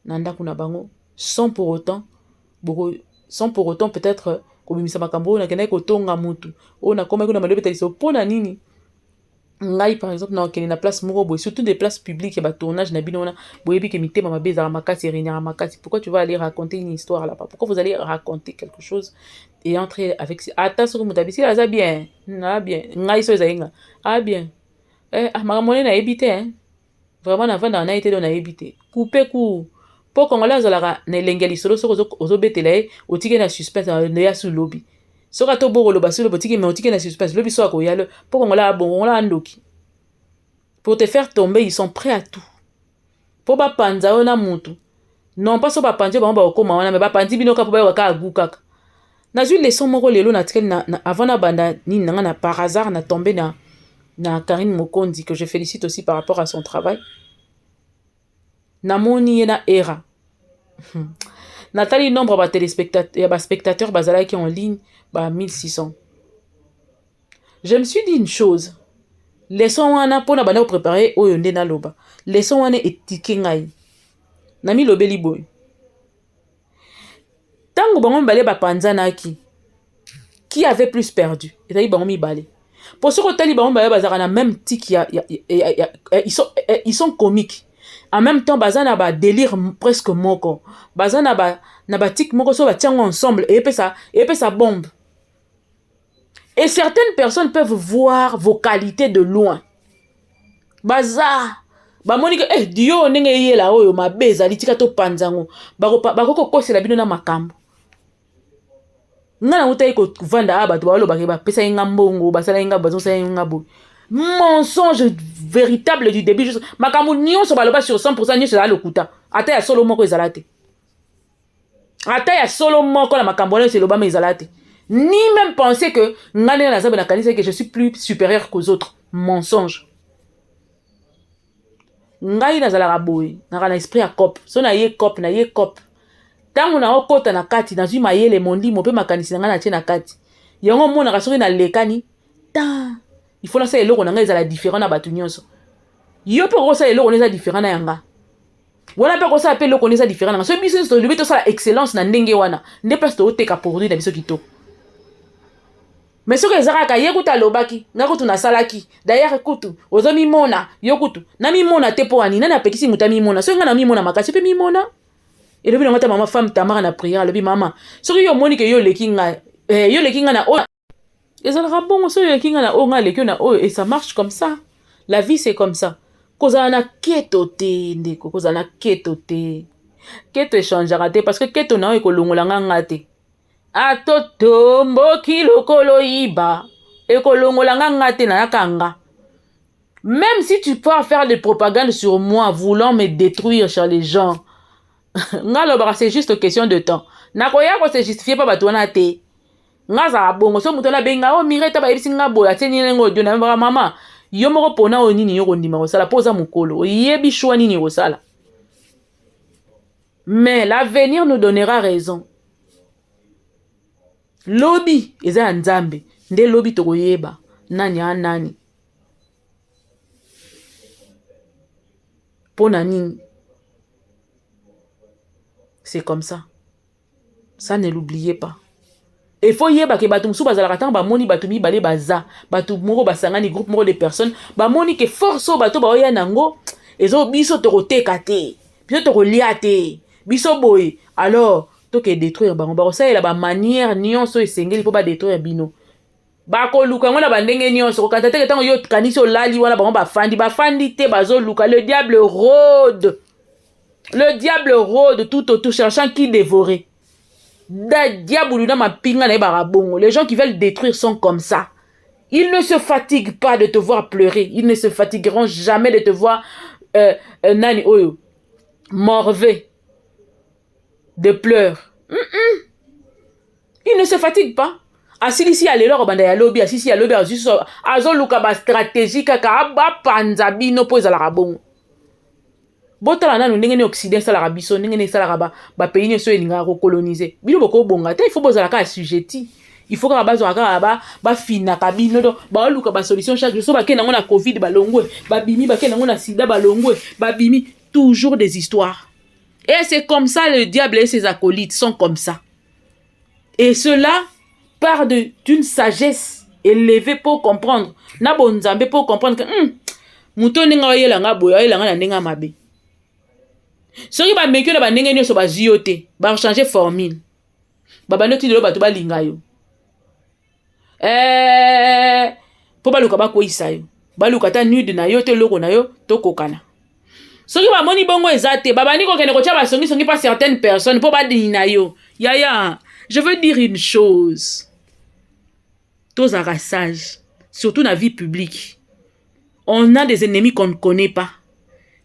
Nanda Kunabango sans pour autant peut-être kobimisa makambo na kenai kotonga mutu. On a comme on a malobé so pona nini. Ngai par exemple na kene na place moko boy surtout des places publiques et ba tournage na bino na boyebi ke mitema mabeza makasi réunir makasi. Pourquoi tu vas aller raconter une histoire là-bas? Pourquoi vous allez raconter quelque chose et entrer avec attention que mutabisi là ça bien. Na bien. Ngai so zainga. Ah bien. Maramone na ebité hein. Vraiment avant na été na ebité. Couper coup. Pour congolais zalaka na lengeli solo soko ozo betela otike na suspense na ya sous lobby. Soka to boro lo basolo botike mais otike na suspense lobby so akoyalo. Pour congolais bon on la ndoki. Pour te faire tomber, ils sont prêts à tout. Pour ba panza ona mutu. Non pas so ba panje ba ba okoma wana mais ba pandi binoka po ba waka agukaka. Na zui leçon moko lelo na tikel na avant na banda ni na par hasard na tombé na Karine Mokondi que je félicite aussi par rapport à son travail. Namoni yena era. Nathalie nombre ba téléspectateurs ba spectateurs bazala qui en ligne ba 1600. Je me suis dit une chose. Laissons wana pona bana préparer oyo nde na loba. Laissons wana etike ngai. Nami lobeli boy. Tango bango mbale ba panzanaki. Qui avait plus perdu? Et tayi bango mi balé. Pour ceux qui tali bango mbale bazara na même tic ils sont comiques. En même temps bazana ba délire presque moko. Bazana ba tic moko so ba tiango ensemble et ça bombe. Et certaines personnes peuvent voir vos qualités de loin. Baza. Ba monika dio ndenge yela oyo mabeza litika to panzango. Bako kosela bino na makambo. Nga na ko vanda abato ba lo ba ba pesa nga mbongo ba sala nga bazo sala nga bo. Mensonge véritable du début juste makambo nyonso ba lo ba sur 100% nyonso la lokuta. Ata ya solo moko ezalate. Ata ya solo moko la makambo nyonso lo ba me ezalate. Ni même penser que ngane na zabe na kanisa que je suis plus supérieur qu'aux autres. Mensonge. Ngai na zala boy na kana esprit ya cop. So na ye cop na ye cop. Tango na okota na kati na zui mayele mondi mo pe makanisi nga na tie na kati. Yango mona ka soki na lekani ta. Il faut na sa eloko na nga ezala différent na batu nyonso. Yo pe ko sa eloko na eza différent na yanga. Wala pe ko sa pe eloko na eza différent na. So biso to lubi to sa excellence na ndenge wana. Nde place to oteka produit na biso kitoko. Mais soki ezaka ka yekuta lobaki nga kutu na salaki. D'ailleurs kutu ozo mi mona yo kutu. Na mi mona te po ani na pekisi muta mi mona. So nga na mi mona makasi pe mi mona. Et le bi maman femme tamara na prière le bi maman soki yo moni ke yo lekinga na o ezalaka bongo so yo lekinga na o nga lekio na o et ça marche comme ça la vie c'est comme ça kozala na keto te ndeko kozala na keto te keto échangeara te parce que keto na o ekolongola nga te atotomboki lokolo iba ekolongola nga te na yakanga même si tu peux faire des propagandes sur moi voulant me détruire chez les gens. Nga c'est juste question de temps. Nakoya ko se justifier pa bato na te. Nga za bongo so muto na benga o mireta ba ibisi nga boya teni ngo dio na mama. Yo moko pona o nini yo kondima ko sala poza mukolo. O yebi choix nini ko sala. Mais l'avenir nous donnera raison. Lobi eza nzambe. Nde lobi to koyeba. Nani a nani. Pona nini. C'est comme ça. Ça ne l'oubliez pas. Il faut yeba ke batu musu bazala katanga ba moni batu mi balé baza. Batu moko basangani groupe moko de personnes. Ba moni ke force o batu ba oya nango. Ezo biso to koteka te. Biso to kolia te. Biso boy. Alors, to ke détruire bango. Ba ça la ba manière nyonso esengeli po ba détruire bino. Ba ko luka ngona ba ndenge nyonso ko kata te tango yo kanisi o lali wana bango ba fandi te bazo luka le diable rôde. Le diable rôde tout autour cherchant qui dévorer. Les gens qui veulent détruire sont comme ça. Ils ne se fatiguent pas de te voir pleurer. Ils ne se fatigueront jamais de te voir morvé de pleurs. Ils ne se fatiguent pas. Asili à l'heure banda ya lobby, asili à lobby azo luka ba stratégie kaka ba panzabi no pose la rabon. Botala nanu ndenge ni occident sala biso ndenge ni sala ba pays nyoso elinga ko coloniser. Bino boko bonga te il faut bozala ka assujetti. Il faut ka bazo ka ba fina ka bino do ba luka ba solution chaque jour so ba kena ngona covid ba longwe ba bimi ba kena ngona sida ba longwe ba bimi toujours des histoires. Et c'est comme ça le diable et ses acolytes sont comme ça. Et cela part d'une sagesse élevée pour comprendre. Na bonzambe pour comprendre que muto ninga yela nga boya yela nga ndinga mabe. Soki ba mekyo na ba ndenge nyoso ba ziote, ba changer formule. Ba bandoti de ba to ba linga yo. Po ba luka ba ko isa yo. Ba luka ta nude na yo te loko na yo to kokana. Soki ba moni bongo ezate, ba bani ko kene ko tia ba songi pas certaines personnes po ba dina yo. Yaya, je veux dire une chose. Tous à sage, surtout dans la vie publique. On a des ennemis qu'on ne connaît pas.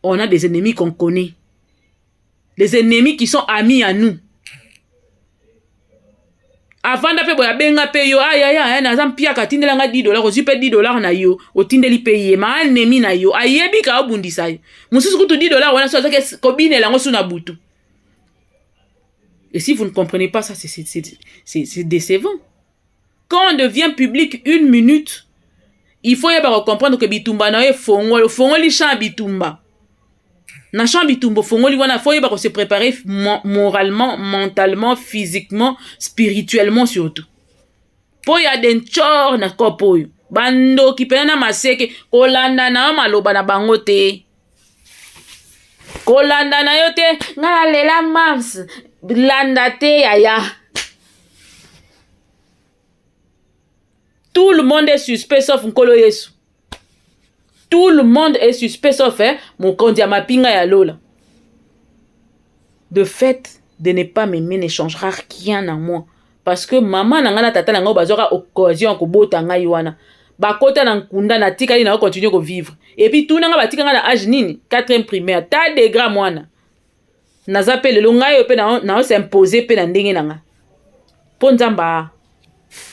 On a des ennemis qu'on connaît. Les ennemis qui sont amis à nous. Avant d'après boya benga payo aya na zampia katindela nga $10 ozipe $10 na yo otindeli paye ma ennemi na yo ayebi ka obundisa yo mususu kutu $10 wana so zake kobinela ngo suna butu. Et si vous ne comprenez pas ça, c'est décevant. Quand on devient public une minute, il faut y comprendre que bitumba na fongo li champ bitumba. Na champ bitumba fongo li wana faut y se préparer moralement, mentalement, physiquement, spirituellement surtout. Po ya den chor na kopo yo. Bando ki pena maseke kolanda na maloba na bango te. Kolanda na yo te ngala lela mams landa te yaya. Tout le monde est suspect sauf Nkolo Yesu. Tout le monde est suspect sauf mon kondia mapinga ya lola. De fait, de ne pas m'aimer ne changera rien en moi. parce que maman na nga na tata na nga bazwaka occasion ko bota ngai wana bakota na nkunda na tikali na continuer ko vivre et puis tout na nga batika nga na âge nini 4e primaire ta degra mwana naza pe lelo ngai pe na s'imposer pe na ndenge na nga po nzamba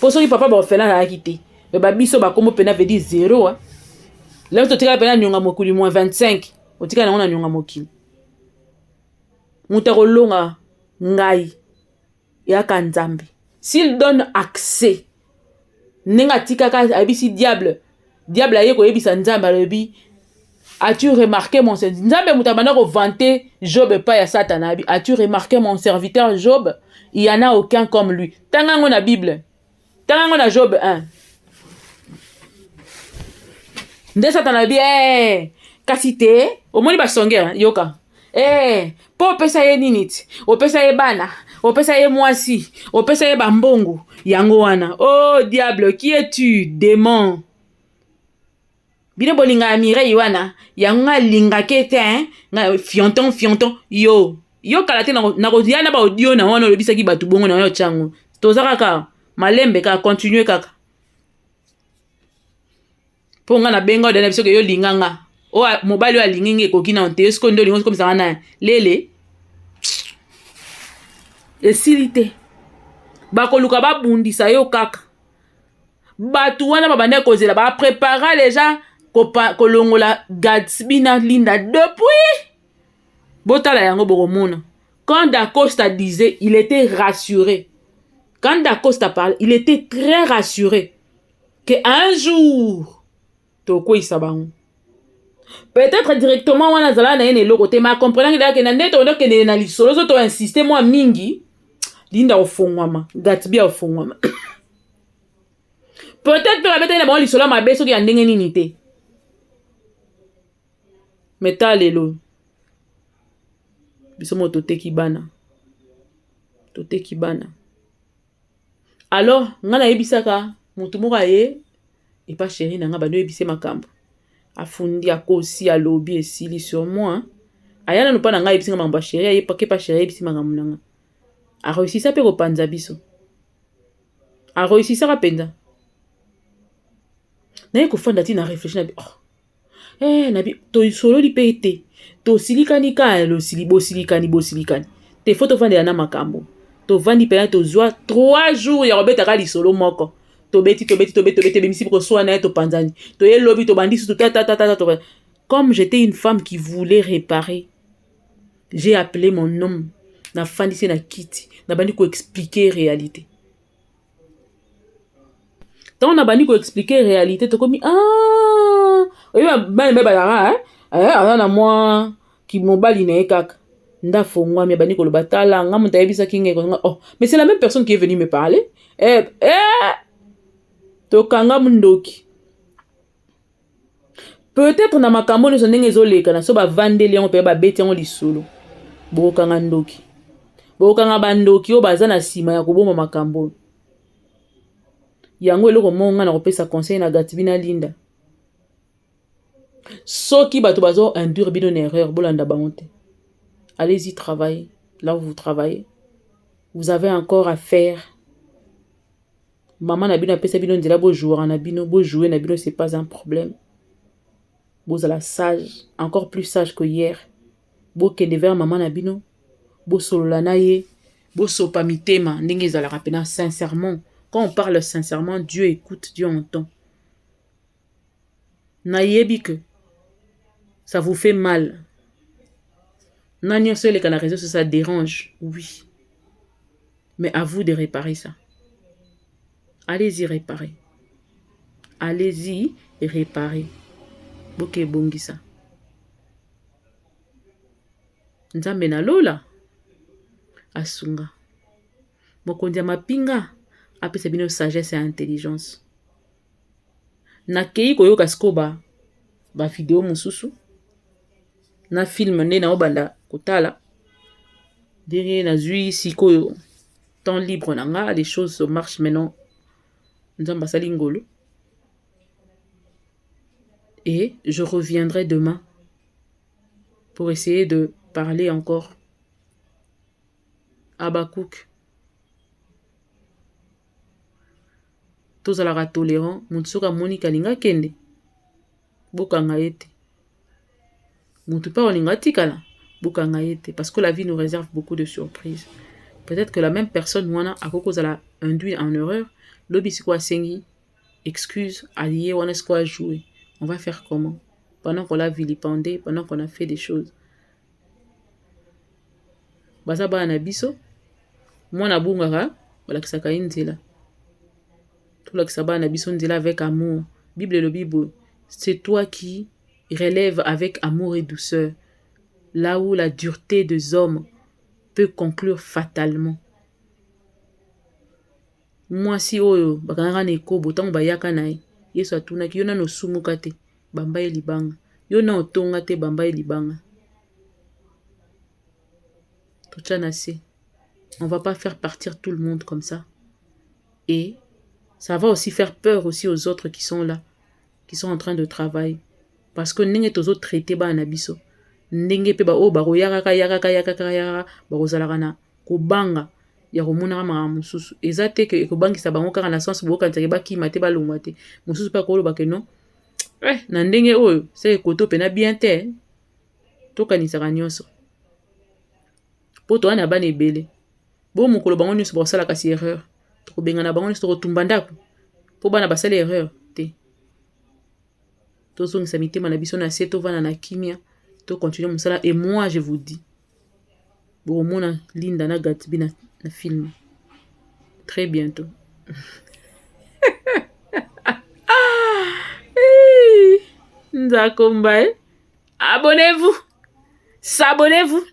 po soki papa ba ofela na akite mais ba biso ba komo pena veut dire 0 hein là to tika pena nyonga mokuli moins 25 otika na nyonga mokili muta kolonga ngai ya kanzambe s'il donne accès nenga tika ka abisi diable aye ko yebisa nzambe alobi as-tu remarqué mon serviteur nzambe mutabana ko vanter Job pa ya Satana as-tu remarqué mon serviteur Job il y en a aucun comme lui tangango na Bible tangango na Job 1 nde Satana bi kasi te omoni ba songera yoka po opesa ye nini ti opesa ye bana opesa ye mwasi opesa ye bambongo yango wana oh diable qui es-tu démon bino bolinga ya Mireille wana yango nga linga kete nga fionton yo kala te na kodia na ba audio na wana olobisaki batu bongo na yo chango toza kaka malembe kaka continue kaka po nga na benga odana biso ke yo linganga o mobali wa lingingi ekoki na onte esko ndo lingo komisa wana lele esili te bakoluka babundisa yo kaka batu wana babande kozela baprépara déjà kolongola Gatsby na Linda depuis botala yango bokomona quand Da Costa disait il était rassuré quand Da Costa parlait il était très rassuré que un jour tokwisa bango peut-être directement wana zala na yene eloko te ma comprenant que na ndeto ndokende na lisolo zo to insister moi mingi Linda ofongwama Gatsby ofongwama peut-être que la bête na ba lisolo mabe soki ya ndenge nini te meta lelo biso mo toteki bana alors nga na yebisaka mutu moko aye et pas chéri na nga bano yebise makambo afundi akosi alobi esili sur moi ayana no pa na nga yebisinga makambo chéri aye pas chéri yebisi makambo nanga a réussi ça pe kopanza biso a réussi ça rapenza na ye kofanda ti na réfléchir na bi nabi to solo li pete to silikani ka lo silibo silikani te foto fande na makambo to vandi pe to zwa 3 jours ya robeta ka li solo moko to beti bemisi ko so na to panzani to ye lobi to bandi to ta to comme j'étais une femme qui voulait réparer j'ai appelé mon homme na fandi se na kiti na bandi ko expliquer réalité tant na bandi ko expliquer réalité to komi na moi qui mobali na ekaka ndafongwa mi bani koloba tala nga muta yebisa kinge mais c'est la même personne qui est venue me parler to kanga mundoki peut-être na makambo ne sonenge zoleka na so ba vandeli yango pe ba beti yango lisolo bokanga ndoki bokanga bandoki o bazana sima ya koboma makambo yango eloko monga na kopesa conseil na Gatsby na Linda soki bato bazo induire bino une erreur bolanda bango te allez-y travailler là où vous travaillez vous avez encore à faire maman na bino apesa bino nzela bo jouer na bino c'est pas un problème vous allez sage encore plus sage que hier bo kende vers maman na bino bo solola na ye bo sopa mitema ndenge ezalaka pena sincèrement. Quand on parle sincèrement, Dieu écoute, Dieu entend. Nayebi que ça vous fait mal. Nani seul les réseaux ça dérange, oui. Mais à vous de réparer ça. Allez-y réparer. Allez-y réparer. Boke bongisa. Nzambe na lola. Asunga. Mokondia mapinga. Après c'est bien sagesse et intelligence. Nakei koyoka skoba ba vidéo mususu. Na film ne na obanda kotala. Derrière na zui sikoyo temps libre nanga les choses marchent maintenant. Nzamba salingolo. Et je reviendrai demain pour essayer de parler encore. Habakkuk tozalaka tolérant, mutu soki amoni kalinga kende bokanga ye te, mutu mpe olinga tikala bokanga ye te, parce que la vie nous réserve beaucoup de surprises. Peut-être que la même personne wana akoko kozala induit en erreur, lobi siko asengi excuse allié wana siko a jouer. On va faire comment pendant qu'on l'a vilipendé, pendant qu'on a fait des choses. Baza ba na biso mwana bungaka balakisaka ye nzela, tolakisa ba na biso nzela avec amour. Bible le Bible, c'est toi qui relève avec amour et douceur, là où la dureté des hommes peut conclure fatalement. Moi si oyo bakanga na ekobo tango bayaka na ye, Yesu atunaki yo na no sumuka te bamba ye libanga, yo na otonga te bamba ye libanga. Tochanase, on va pas faire partir tout le monde comme ça, et ça va aussi faire peur aussi aux autres qui sont là, qui sont en train de travailler, parce que ndenge tozo traiter ba na biso, ndenge pe ba o ba yaka ba kozalaka na kobanga ya komona ma mususu ezate ke ekobangisa bango kaka na sens boka nzake bakima te balongwa te mususu pa koloba ke non na ndenge oyo c'est koto pena bien te tokanisaka nyonso po to ana bana ebele bo mokolo bango nyonso bakosala kasi erreur, tokobengana bango nyonso tokotumba ndako po bana basala erreur te. Tozongisa mitema na biso na se tovana na kimia to continuer mosala. Et moi je vous dis bomona Linda na Gatsby na film très bientôt. Nzakomba, abonnez-vous, s'abonnez-vous.